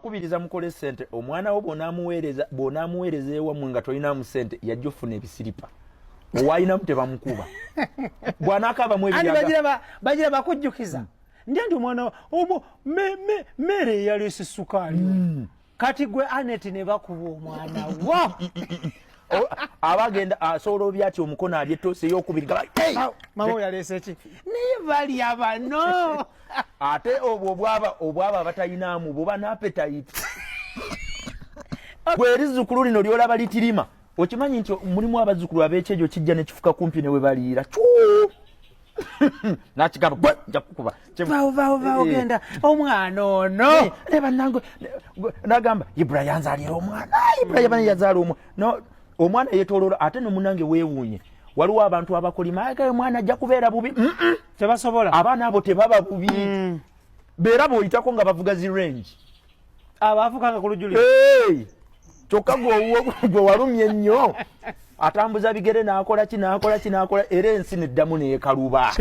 kubiriza mukole sente omwana wo bonamuweereza ewammwe nga tolinamu sente yajja ofuna ebisiripa owayinamu tebamukuba bw'anaakabamu bagira bakujjukiza ndi omwana mmere eyaleese sukaali kati gwe Anet ne bakuba omwana wo abagenda asobola oby ati omukono alya ettoosi ey'okubiri mama yaleese ki naye balya bano ate obwo obwaba batalinamu buba n'appetite gwe erizzukulu lino lyolaba litirima okimanyi nti mulimu abazzukulu ab'ekyejo kijja ne kifuka kumpi ne we baliira nakigamba nja kukuba vaawo genda omwana ono ne bannange nagamba Ibra yanzaalira omwana Ibra yabane yazaala omwana yeetooloola ate ne munnange weewuunye waliwo abantu abakolima agaye omwana ajja kubeera bubi tebasobola abaana abo tebaba bubi beera bw'oyitako nga bavuga zi range abaafukanga ku lujuli kyokka gwe walumye ennyo atambuza bigere n'akola ki era ensi neddamu neekaluba.